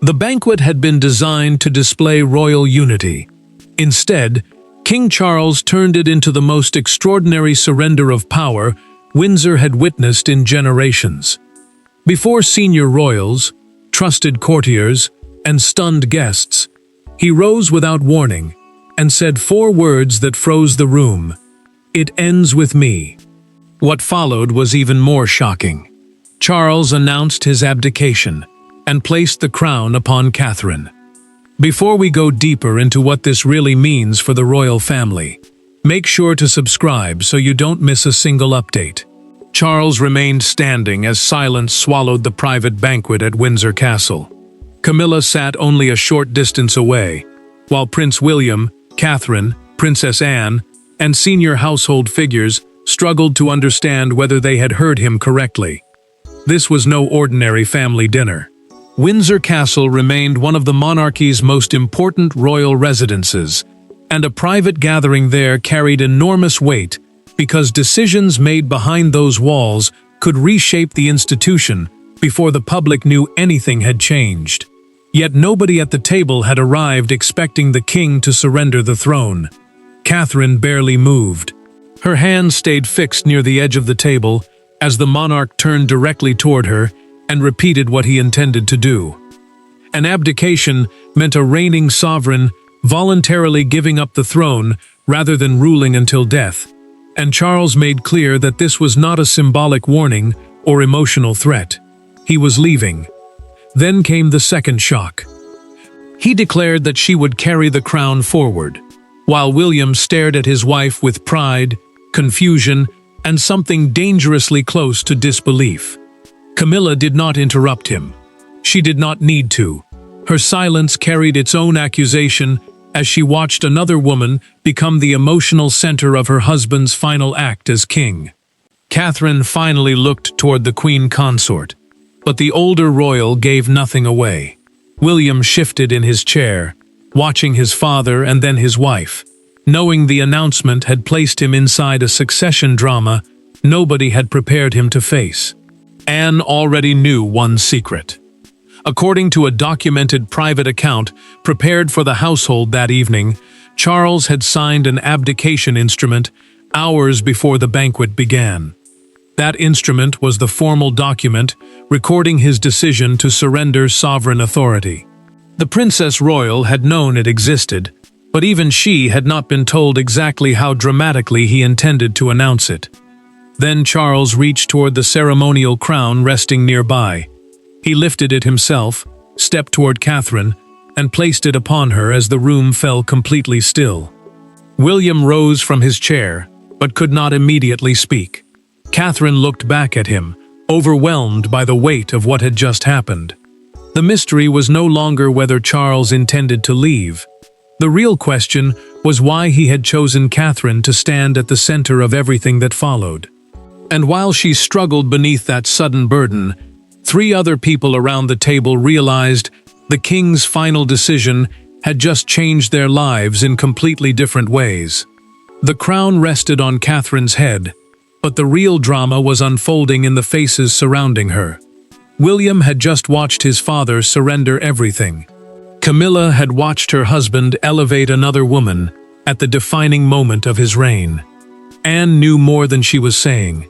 The banquet had been designed to display royal unity. Instead, King Charles turned it into the most extraordinary surrender of power Windsor had witnessed in generations. Before senior royals, trusted courtiers, and stunned guests, he rose without warning and said 4 words that froze the room. "It ends with me." What followed was even more shocking. Charles announced his abdication and placed the crown upon Catherine. Before we go deeper into what this really means for the royal family, make sure to subscribe so you don't miss a single update. Charles remained standing as silence swallowed the private banquet at Windsor Castle. Camilla sat only a short distance away, while Prince William, Catherine, Princess Anne, and senior household figures struggled to understand whether they had heard him correctly. This was no ordinary family dinner. Windsor Castle remained one of the monarchy's most important royal residences, and a private gathering there carried enormous weight because decisions made behind those walls could reshape the institution before the public knew anything had changed. Yet nobody at the table had arrived expecting the king to surrender the throne. Catherine barely moved. Her hand stayed fixed near the edge of the table as the monarch turned directly toward her and repeated what he intended to do. An abdication meant a reigning sovereign voluntarily giving up the throne rather than ruling until death, and Charles made clear that this was not a symbolic warning or emotional threat. He was leaving. Then came the second shock. He declared that she would carry the crown forward, while William stared at his wife with pride, confusion, and something dangerously close to disbelief. Camilla did not interrupt him. She did not need to. Her silence carried its own accusation as she watched another woman become the emotional center of her husband's final act as king. Catherine finally looked toward the queen consort, but the older royal gave nothing away. William shifted in his chair, watching his father and then his wife. Knowing the announcement had placed him inside a succession drama nobody had prepared him to face. Anne already knew one secret. According to a documented private account prepared for the household that evening, Charles had signed an abdication instrument hours before the banquet began. That instrument was the formal document recording his decision to surrender sovereign authority. The Princess Royal had known it existed, but even she had not been told exactly how dramatically he intended to announce it. Then Charles reached toward the ceremonial crown resting nearby. He lifted it himself, stepped toward Catherine, and placed it upon her as the room fell completely still. William rose from his chair, but could not immediately speak. Catherine looked back at him, overwhelmed by the weight of what had just happened. The mystery was no longer whether Charles intended to leave. The real question was why he had chosen Catherine to stand at the center of everything that followed. And while she struggled beneath that sudden burden, 3 other people around the table realized the king's final decision had just changed their lives in completely different ways. The crown rested on Catherine's head, but the real drama was unfolding in the faces surrounding her. William had just watched his father surrender everything. Camilla had watched her husband elevate another woman at the defining moment of his reign. Anne knew more than she was saying,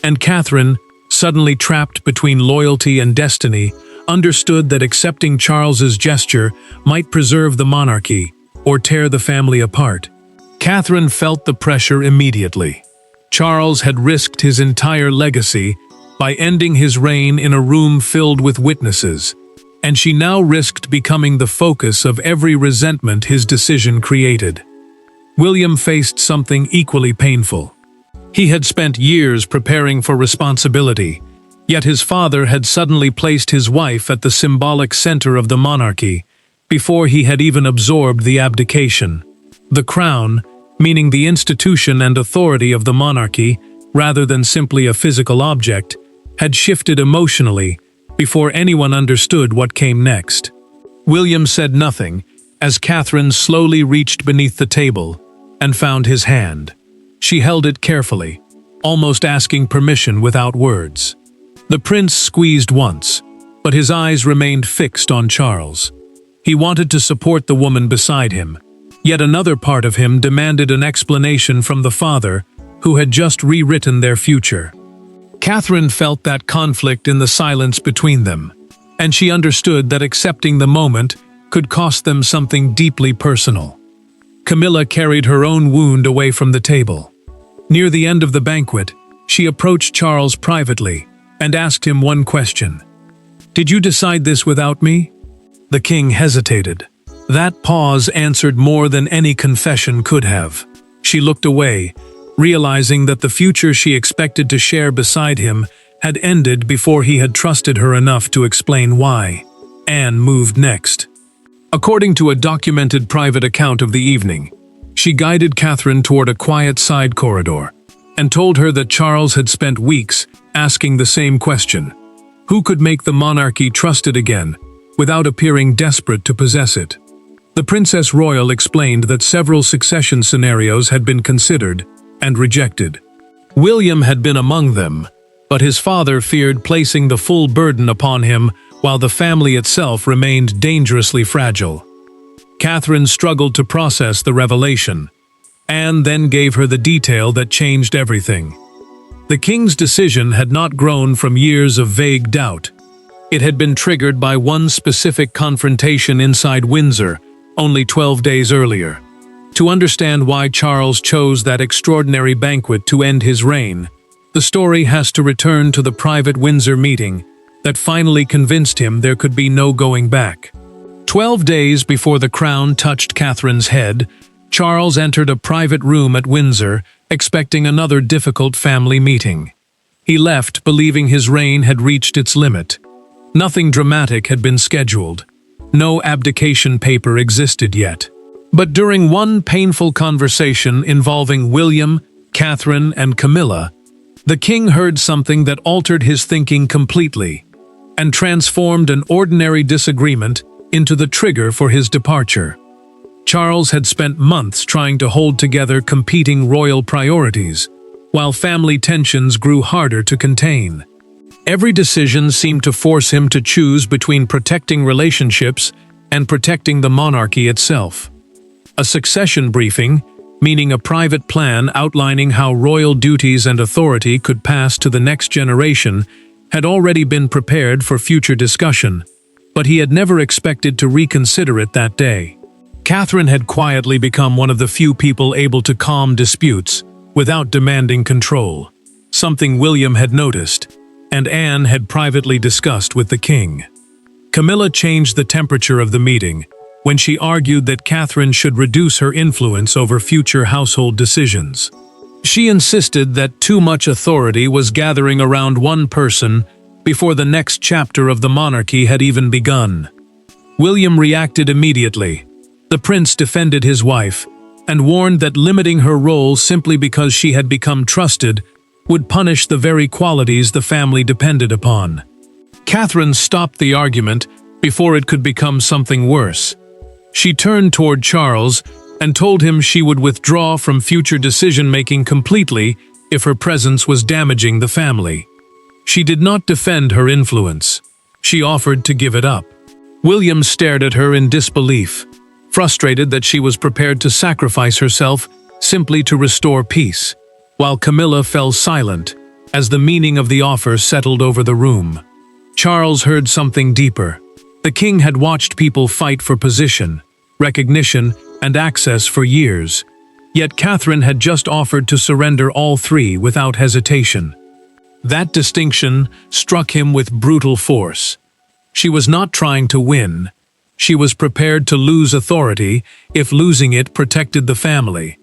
and Catherine, suddenly trapped between loyalty and destiny, understood that accepting Charles's gesture might preserve the monarchy or tear the family apart. Catherine felt the pressure immediately. Charles had risked his entire legacy by ending his reign in a room filled with witnesses, and she now risked becoming the focus of every resentment his decision created. William faced something equally painful. He had spent years preparing for responsibility, yet his father had suddenly placed his wife at the symbolic center of the monarchy before he had even absorbed the abdication. The crown, meaning the institution and authority of the monarchy, rather than simply a physical object, had shifted emotionally before anyone understood what came next. William said nothing as Catherine slowly reached beneath the table and found his hand. She held it carefully, almost asking permission without words. The prince squeezed once, but his eyes remained fixed on Charles. He wanted to support the woman beside him, yet another part of him demanded an explanation from the father who had just rewritten their future. Catherine felt that conflict in the silence between them, and she understood that accepting the moment could cost them something deeply personal. Camilla carried her own wound away from the table. Near the end of the banquet, she approached Charles privately and asked him one question. "Did you decide this without me?" The king hesitated. That pause answered more than any confession could have. She looked away, realizing that the future she expected to share beside him had ended before he had trusted her enough to explain why. Anne moved next. According to a documented private account of the evening, she guided Catherine toward a quiet side corridor and told her that Charles had spent weeks asking the same question: who could make the monarchy trusted again without appearing desperate to possess it? The Princess Royal explained that several succession scenarios had been considered and rejected. William had been among them, but his father feared placing the full burden upon him while the family itself remained dangerously fragile. Catherine struggled to process the revelation. Anne then gave her the detail that changed everything. The king's decision had not grown from years of vague doubt. It had been triggered by one specific confrontation inside Windsor, only 12 days earlier. To understand why Charles chose that extraordinary banquet to end his reign, the story has to return to the private Windsor meeting that finally convinced him there could be no going back. 12 days before the crown touched Catherine's head, Charles entered a private room at Windsor, expecting another difficult family meeting. He left believing his reign had reached its limit. Nothing dramatic had been scheduled. No abdication paper existed yet. But during one painful conversation involving William, Catherine, and Camilla, the king heard something that altered his thinking completely and transformed an ordinary disagreement into the trigger for his departure. Charles had spent months trying to hold together competing royal priorities, while family tensions grew harder to contain. Every decision seemed to force him to choose between protecting relationships and protecting the monarchy itself. A succession briefing, meaning a private plan outlining how royal duties and authority could pass to the next generation, had already been prepared for future discussion, but he had never expected to reconsider it that day. Catherine had quietly become one of the few people able to calm disputes without demanding control, something William had noticed, and Anne had privately discussed with the king. Camilla changed the temperature of the meeting when she argued that Catherine should reduce her influence over future household decisions. She insisted that too much authority was gathering around one person before the next chapter of the monarchy had even begun. William reacted immediately. The prince defended his wife and warned that limiting her role simply because she had become trusted would punish the very qualities the family depended upon. Catherine stopped the argument before it could become something worse. She turned toward Charles and told him she would withdraw from future decision-making completely if her presence was damaging the family. She did not defend her influence. She offered to give it up. William stared at her in disbelief, frustrated that she was prepared to sacrifice herself simply to restore peace, while Camilla fell silent as the meaning of the offer settled over the room. Charles heard something deeper. The king had watched people fight for position, recognition, and access for years, yet Catherine had just offered to surrender all three without hesitation. That distinction struck him with brutal force. She was not trying to win. She was prepared to lose authority if losing it protected the family.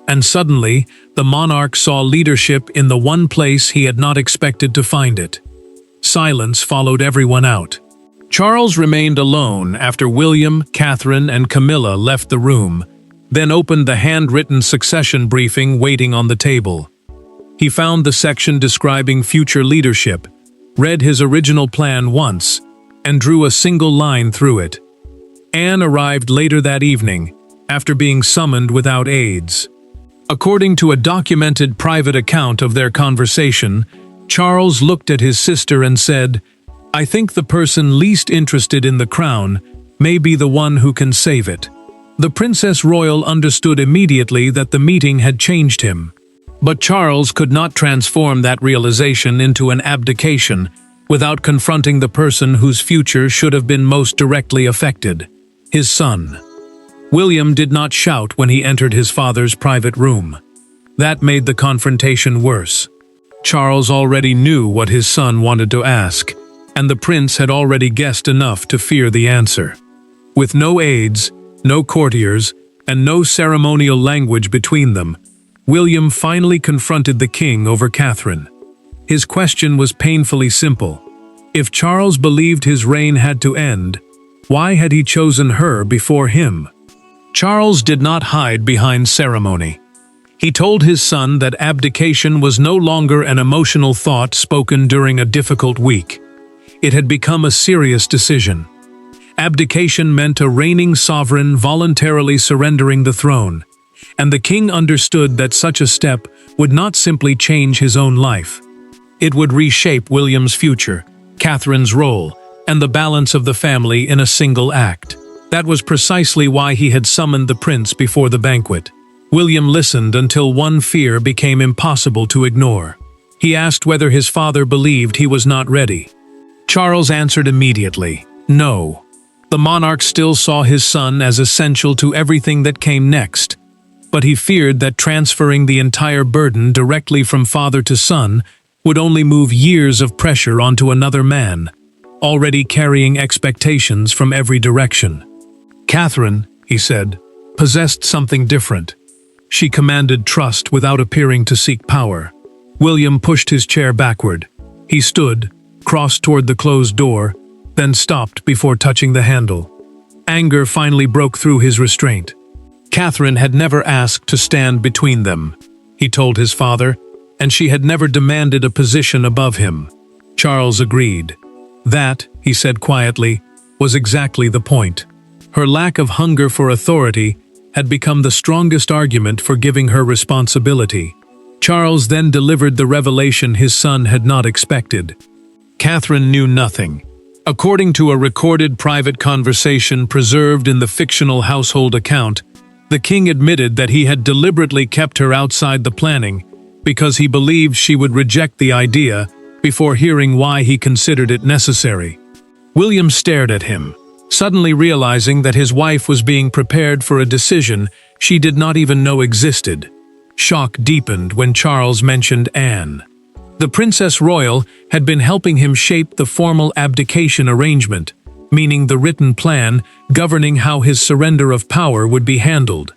And suddenly, the monarch saw leadership in the one place he had not expected to find it. Silence followed everyone out. Charles remained alone after William, Catherine, and Camilla left the room, then opened the handwritten succession briefing waiting on the table. He found the section describing future leadership, read his original plan once, and drew a single line through it. Anne arrived later that evening, after being summoned without aids. According to a documented private account of their conversation, Charles looked at his sister and said, I think the person least interested in the crown may be the one who can save it." The Princess Royal understood immediately that the meeting had changed him. But Charles could not transform that realization into an abdication without confronting the person whose future should have been most directly affected: his son. William did not shout when he entered his father's private room. That made the confrontation worse. Charles already knew what his son wanted to ask, and the prince had already guessed enough to fear the answer. With no aides, no courtiers, and no ceremonial language between them, William finally confronted the king over Catherine. His question was painfully simple. If Charles believed his reign had to end, why had he chosen her before him? Charles did not hide behind ceremony. He told his son that abdication was no longer an emotional thought spoken during a difficult week. It had become a serious decision. Abdication meant a reigning sovereign voluntarily surrendering the throne, and the king understood that such a step would not simply change his own life. It would reshape William's future, Catherine's role, and the balance of the family in a single act. That was precisely why he had summoned the prince before the banquet. William listened until one fear became impossible to ignore. He asked whether his father believed he was not ready. Charles answered immediately, no. The monarch still saw his son as essential to everything that came next, but he feared that transferring the entire burden directly from father to son would only move years of pressure onto another man, already carrying expectations from every direction. Catherine, he said, possessed something different. She commanded trust without appearing to seek power. William pushed his chair backward. He stood, crossed toward the closed door, then stopped before touching the handle. Anger finally broke through his restraint. Catherine had never asked to stand between them, he told his father, and she had never demanded a position above him. Charles agreed. That, he said quietly, was exactly the point. Her lack of hunger for authority had become the strongest argument for giving her responsibility. Charles then delivered the revelation his son had not expected. Catherine knew nothing. According to a recorded private conversation preserved in the fictional household account, the king admitted that he had deliberately kept her outside the planning because he believed she would reject the idea before hearing why he considered it necessary. William stared at him, suddenly realizing that his wife was being prepared for a decision she did not even know existed. Shock deepened when Charles mentioned Anne. The Princess Royal had been helping him shape the formal abdication arrangement, meaning the written plan governing how his surrender of power would be handled.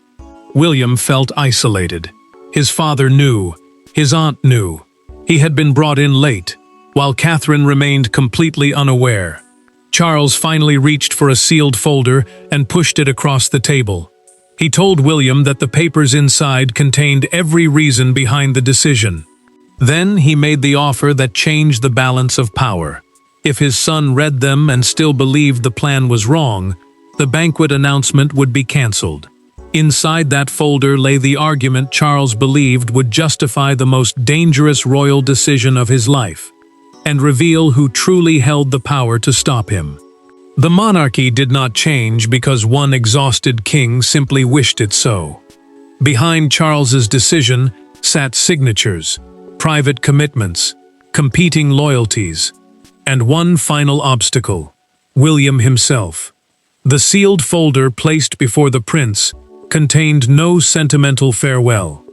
William felt isolated. His father knew. His aunt knew. He had been brought in late, while Catherine remained completely unaware. Charles finally reached for a sealed folder and pushed it across the table. He told William that the papers inside contained every reason behind the decision. Then he made the offer that changed the balance of power. If his son read them and still believed the plan was wrong, the banquet announcement would be cancelled. Inside that folder lay the argument Charles believed would justify the most dangerous royal decision of his life, and reveal who truly held the power to stop him. The monarchy did not change because one exhausted king simply wished it so. Behind Charles's decision sat signatures, private commitments, competing loyalties, and one final obstacle: William himself. The sealed folder placed before the prince contained no sentimental farewell.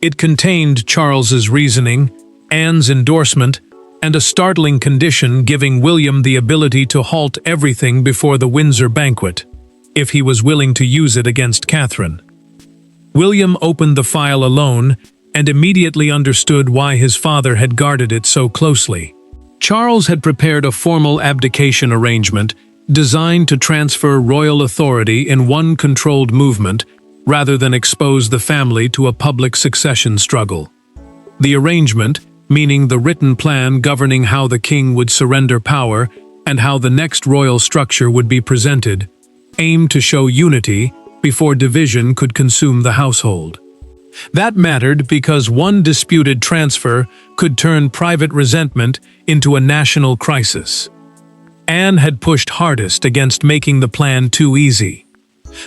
It contained Charles's reasoning, Anne's endorsement, and a startling condition giving William the ability to halt everything before the Windsor banquet, if he was willing to use it against Catherine. William opened the file alone and immediately understood why his father had guarded it so closely. Charles had prepared a formal abdication arrangement designed to transfer royal authority in one controlled movement rather than expose the family to a public succession struggle. The arrangement, meaning the written plan governing how the king would surrender power and how the next royal structure would be presented, aimed to show unity before division could consume the household. That mattered because one disputed transfer could turn private resentment into a national crisis. Anne had pushed hardest against making the plan too easy.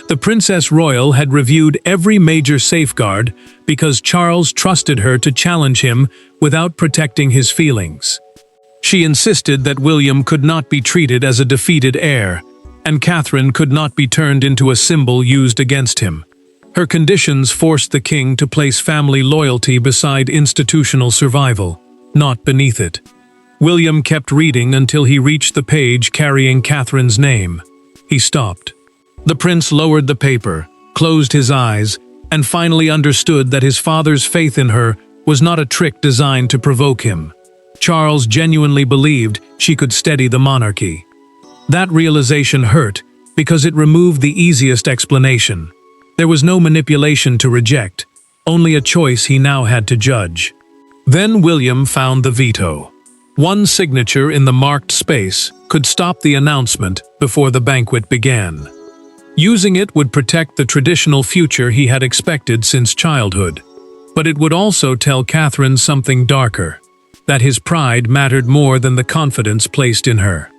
The Princess Royal had reviewed every major safeguard because Charles trusted her to challenge him without protecting his feelings. She insisted that William could not be treated as a defeated heir, and Catherine could not be turned into a symbol used against him. Her conditions forced the king to place family loyalty beside institutional survival, not beneath it. William kept reading until he reached the page carrying Catherine's name. He stopped. The prince lowered the paper, closed his eyes, and finally understood that his father's faith in her was not a trick designed to provoke him. Charles genuinely believed she could steady the monarchy. That realization hurt because it removed the easiest explanation. There was no manipulation to reject, only a choice he now had to judge. Then William found the veto. One signature in the marked space could stop the announcement before the banquet began. Using it would protect the traditional future he had expected since childhood. But it would also tell Catherine something darker, that his pride mattered more than the confidence placed in her.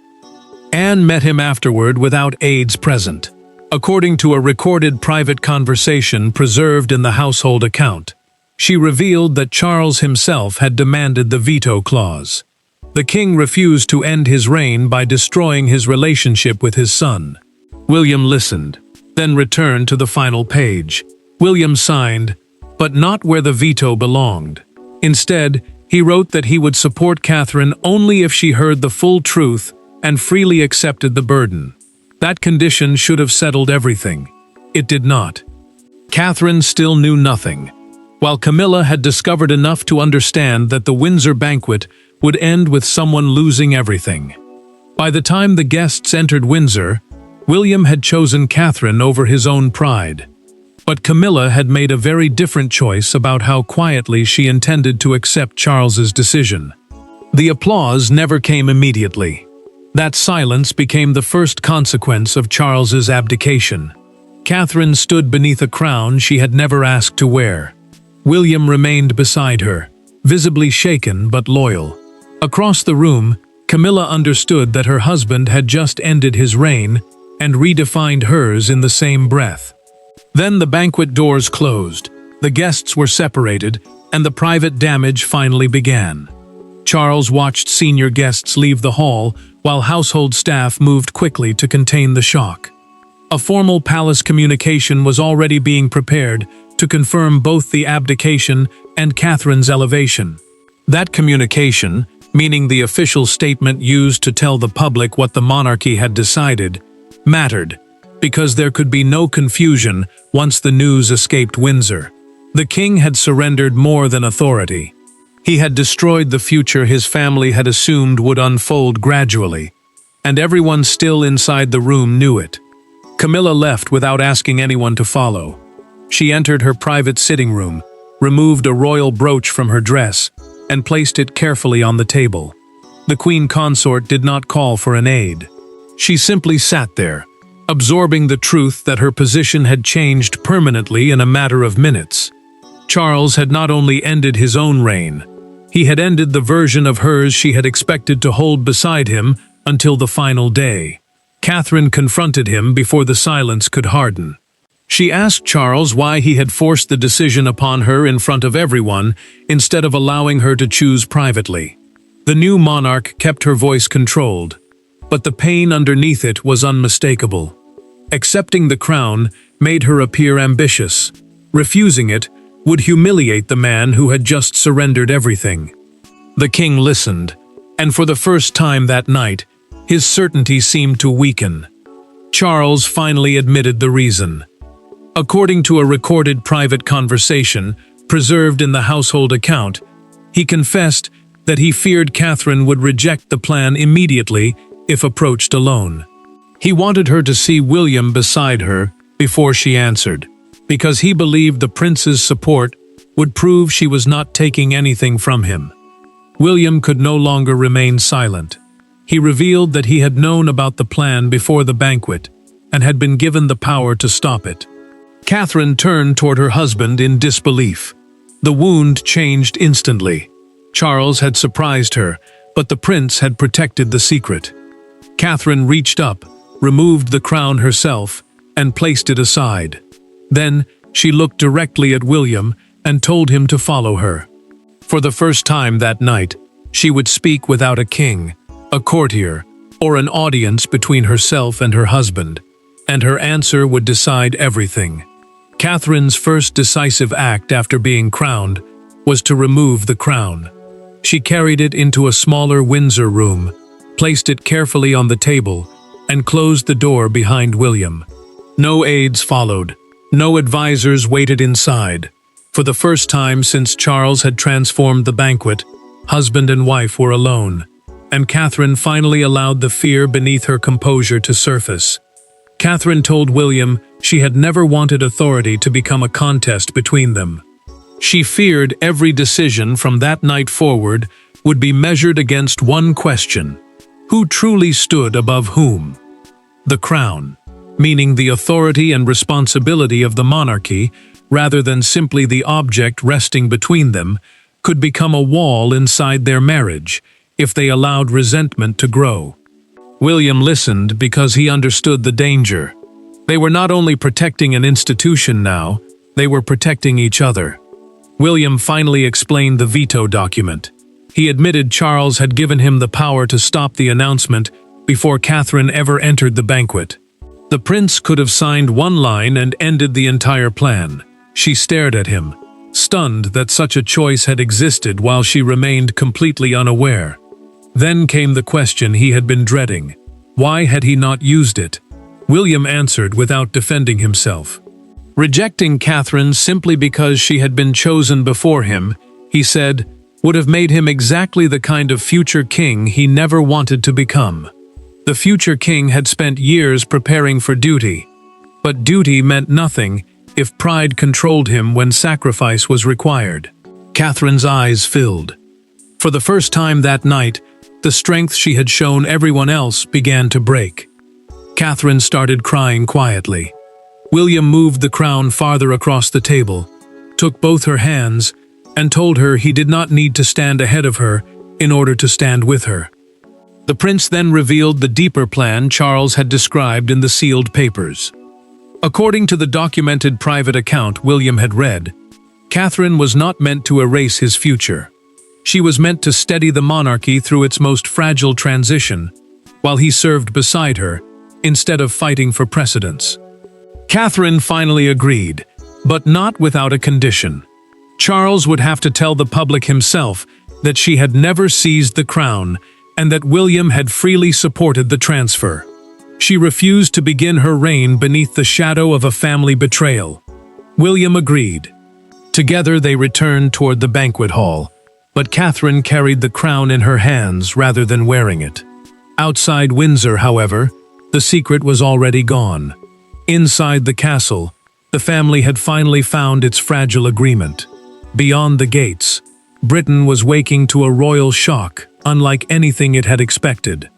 Anne met him afterward without aides present. According to a recorded private conversation preserved in the household account, she revealed that Charles himself had demanded the veto clause. The king refused to end his reign by destroying his relationship with his son. William listened, then returned to the final page. William signed, but not where the veto belonged. Instead, he wrote that he would support Catherine only if she heard the full truth and freely accepted the burden. That condition should have settled everything. It did not. Catherine still knew nothing, while Camilla had discovered enough to understand that the Windsor banquet would end with someone losing everything. By the time the guests entered Windsor, William had chosen Catherine over his own pride. But Camilla had made a very different choice about how quietly she intended to accept Charles's decision. The applause never came immediately. That silence became the first consequence of Charles's abdication. Catherine stood beneath a crown she had never asked to wear. William remained beside her, visibly shaken but loyal. Across the room, Camilla understood that her husband had just ended his reign and redefined hers in the same breath. Then the banquet doors closed, the guests were separated, and the private damage finally began. Charles watched senior guests leave the hall while household staff moved quickly to contain the shock. A formal palace communication was already being prepared to confirm both the abdication and Catherine's elevation. That communication, meaning the official statement used to tell the public what the monarchy had decided, mattered, because there could be no confusion once the news escaped Windsor. The king had surrendered more than authority. He had destroyed the future his family had assumed would unfold gradually, and everyone still inside the room knew it. Camilla left without asking anyone to follow. She entered her private sitting room, removed a royal brooch from her dress, and placed it carefully on the table. The queen consort did not call for an aide. She simply sat there, absorbing the truth that her position had changed permanently in a matter of minutes. Charles had not only ended his own reign, he had ended the version of hers she had expected to hold beside him until the final day. Catherine confronted him before the silence could harden. She asked Charles why he had forced the decision upon her in front of everyone instead of allowing her to choose privately. The new monarch kept her voice controlled, but the pain underneath it was unmistakable. Accepting the crown made her appear ambitious. Refusing it would humiliate the man who had just surrendered everything. The king listened, and for the first time that night, his certainty seemed to weaken. Charles finally admitted the reason. According to a recorded private conversation preserved in the household account, he confessed that he feared Catherine would reject the plan immediately if approached alone. He wanted her to see William beside her before she answered, because he believed the prince's support would prove she was not taking anything from him. William could no longer remain silent. He revealed that he had known about the plan before the banquet and had been given the power to stop it. Catherine turned toward her husband in disbelief. The wound changed instantly. Charles had surprised her, but the prince had protected the secret. Catherine reached up, removed the crown herself, and placed it aside. Then she looked directly at William and told him to follow her. For the first time that night, she would speak without a king, a courtier, or an audience between herself and her husband, and her answer would decide everything. Catherine's first decisive act after being crowned was to remove the crown. She carried it into a smaller Windsor room, placed it carefully on the table, and closed the door behind William. No aides followed. No advisors waited inside. For the first time since Charles had transformed the Banquet, husband and wife were alone, and Catherine finally allowed the fear beneath her composure to surface. Catherine told William she had never wanted authority to become a contest between them. She feared every decision from that night forward would be measured against one question: who truly stood above whom? The crown, meaning the authority and responsibility of the monarchy, rather than simply the object resting between them, could become a wall inside their marriage if they allowed resentment to grow. William listened because he understood the danger. They were not only protecting an institution now, they were protecting each other. William finally explained the veto document. He admitted Charles had given him the power to stop the announcement before Catherine ever entered the Banquet. The prince could have signed one line and ended the entire plan. She stared at him, stunned that such a choice had existed while she remained completely unaware. Then came the question he had been dreading. Why had he not used it? William answered without defending himself. Rejecting Catherine simply because she had been chosen before him, he said, would have made him exactly the kind of future king he never wanted to become. The future king had spent years preparing for duty, but duty meant nothing if pride controlled him when sacrifice was required. Catherine's eyes filled. For the first time that night, the strength she had shown everyone else began to break. Catherine started crying quietly. William moved the crown farther across the table, took both her hands, and told her he did not need to stand ahead of her in order to stand with her. The prince then revealed the deeper plan Charles had described in the sealed papers. According to the documented private account William had read, Catherine was not meant to erase his future. She was meant to steady the monarchy through its most fragile transition, while he served beside her, instead of fighting for precedence. Catherine finally agreed, but not without a condition. Charles would have to tell the public himself that she had never seized the crown and that William had freely supported the transfer. She refused to begin her reign beneath the shadow of a family betrayal. William agreed. Together they returned toward the banquet hall, but Catherine carried the crown in her hands rather than wearing it. Outside Windsor, however, the secret was already gone. Inside the castle, the family had finally found its fragile agreement. Beyond the gates, Britain was waking to a royal shock, unlike anything it had expected.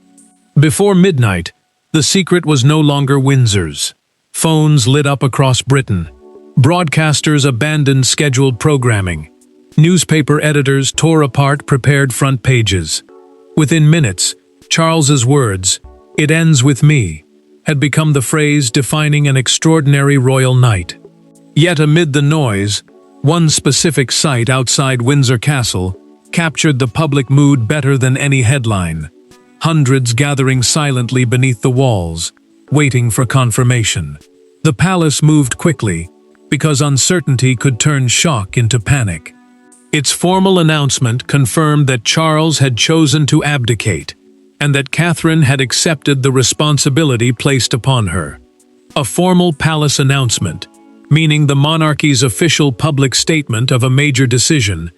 Before midnight, the secret was no longer Windsor's. Phones lit up across Britain. Broadcasters abandoned scheduled programming. Newspaper editors tore apart prepared front pages. Within minutes, Charles's words, "It ends with me," had become the phrase defining an extraordinary royal night. Yet amid the noise, one specific sight outside Windsor Castle captured the public mood better than any headline. Hundreds gathering silently beneath the walls, waiting for confirmation. The palace moved quickly, because uncertainty could turn shock into panic. Its formal announcement confirmed that Charles had chosen to abdicate, and that Catherine had accepted the responsibility placed upon her. A formal palace announcement, meaning the monarchy's official public statement of a major decision,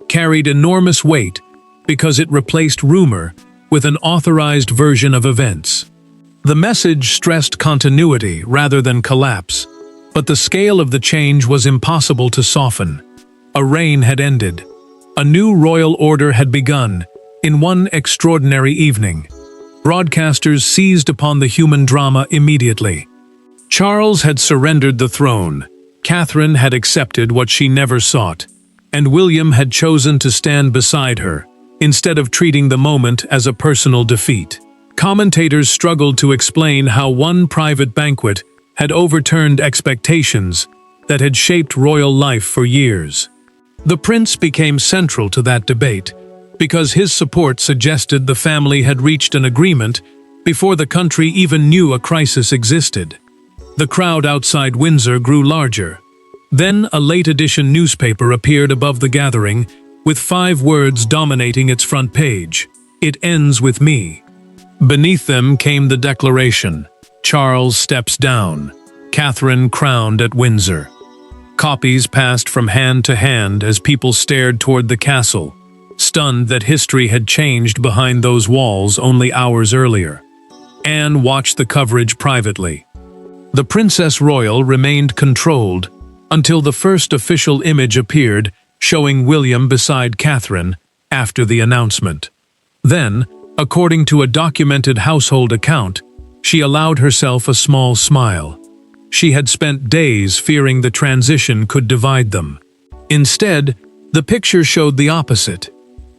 carried enormous weight because it replaced rumor with an authorized version of events. The message stressed continuity rather than collapse, but the scale of the change was impossible to soften. A reign had ended. A new royal order had begun. In one extraordinary evening, broadcasters seized upon the human drama immediately. Charles had surrendered the throne, Catherine had accepted what she never sought, and William had chosen to stand beside her, instead of treating the moment as a personal defeat. Commentators struggled to explain how one private banquet had overturned expectations that had shaped royal life for years. The prince became central to that debate because his support suggested the family had reached an agreement before the country even knew a crisis existed. The crowd outside Windsor grew larger. Then a late edition newspaper appeared above the gathering, with 5 words dominating its front page: "It ends with me." Beneath them came the declaration: "Charles steps down. Catherine crowned at Windsor." Copies passed from hand to hand as people stared toward the castle, stunned that history had changed behind those walls only hours earlier. Anne watched the coverage privately. The Princess Royal remained controlled until the first official image appeared, showing William beside Catherine after the announcement. Then, according to a documented household account, she allowed herself a small smile. She had spent days fearing the transition could divide them. Instead, the picture showed the opposite.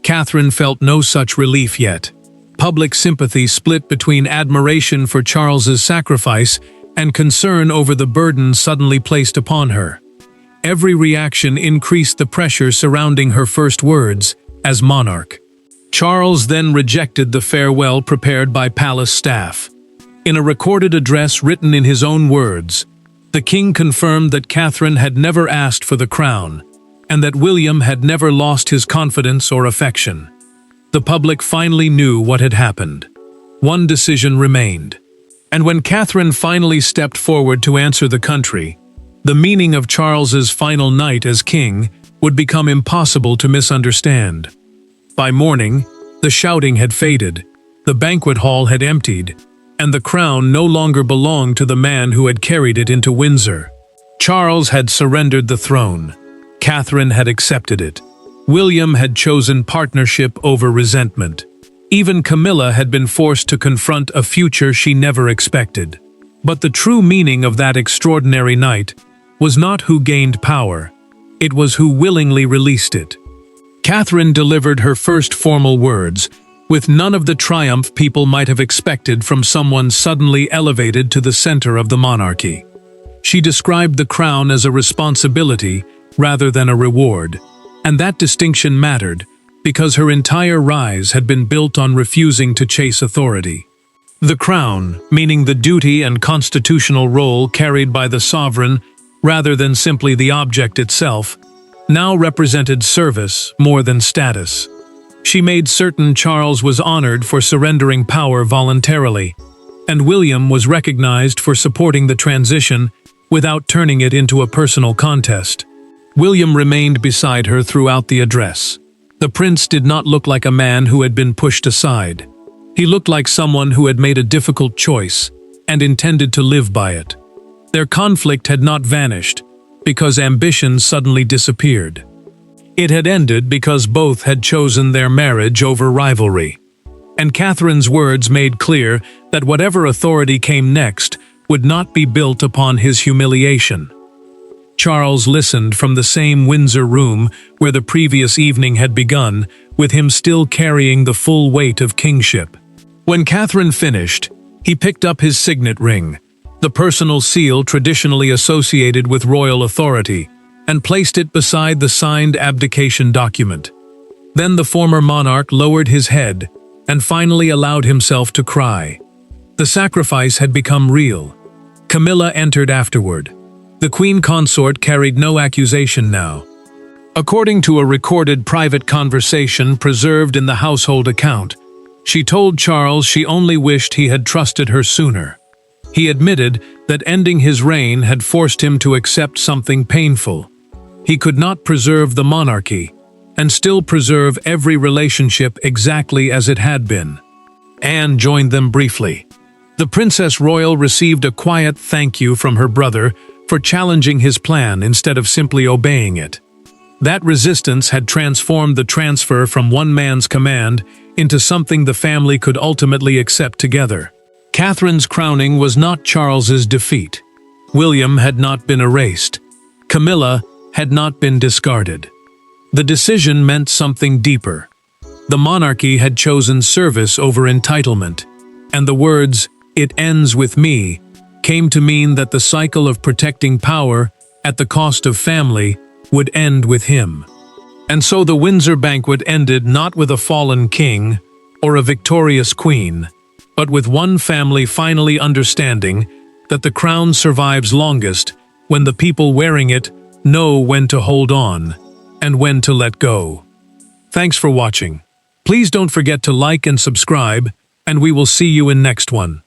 Catherine felt no such relief yet. Public sympathy split between admiration for Charles's sacrifice and concern over the burden suddenly placed upon her. Every reaction increased the pressure surrounding her first words as monarch. Charles then rejected the farewell prepared by palace staff. In a recorded address written in his own words, the king confirmed that Catherine had never asked for the crown, and that William had never lost his confidence or affection. The public finally knew what had happened. One decision remained. And when Catherine finally stepped forward to answer the country, the meaning of Charles's final night as king would become impossible to misunderstand. By morning, the shouting had faded, the banquet hall had emptied, and the crown no longer belonged to the man who had carried it into Windsor. Charles had surrendered the throne. Catherine had accepted it. William had chosen partnership over resentment. Even Camilla had been forced to confront a future she never expected. But the true meaning of that extraordinary night was not who gained power, it was who willingly released it. Catherine delivered her first formal words, with none of the triumph people might have expected from someone suddenly elevated to the center of the monarchy. She described the crown as a responsibility rather than a reward, and that distinction mattered because her entire rise had been built on refusing to chase authority. The crown, meaning the duty and constitutional role carried by the sovereign rather than simply the object itself, now represented service more than status. She made certain Charles was honored for surrendering power voluntarily, and William was recognized for supporting the transition without turning it into a personal contest. William remained beside her throughout the address. The prince did not look like a man who had been pushed aside. He looked like someone who had made a difficult choice and intended to live by it. Their conflict had not vanished because ambition suddenly disappeared. It had ended because both had chosen their marriage over rivalry. And Catherine's words made clear that whatever authority came next would not be built upon his humiliation. Charles listened from the same Windsor room where the previous evening had begun, with him still carrying the full weight of kingship. When Catherine finished, he picked up his signet ring, the personal seal traditionally associated with royal authority, and placed it beside the signed abdication document. Then the former monarch lowered his head and finally allowed himself to cry. The sacrifice had become real. Camilla entered afterward. The queen consort carried no accusation now. According to a recorded private conversation preserved in the household account, she told Charles she only wished he had trusted her sooner. He admitted that ending his reign had forced him to accept something painful. He could not preserve the monarchy and still preserve every relationship exactly as it had been. Anne joined them briefly. The Princess Royal received a quiet thank you from her brother for challenging his plan instead of simply obeying it. That resistance had transformed the transfer from one man's command into something the family could ultimately accept together. Catherine's crowning was not Charles's defeat. William had not been erased. Camilla had not been discarded. The decision meant something deeper. The monarchy had chosen service over entitlement, and the words, "It ends with me," came to mean that the cycle of protecting power, at the cost of family, would end with him. And so the Windsor banquet ended not with a fallen king or a victorious queen, but with one family finally understanding that the crown survives longest when the people wearing it know when to hold on and when to let go. Thanks for watching. Please don't forget to like and subscribe, and we will see you in next one.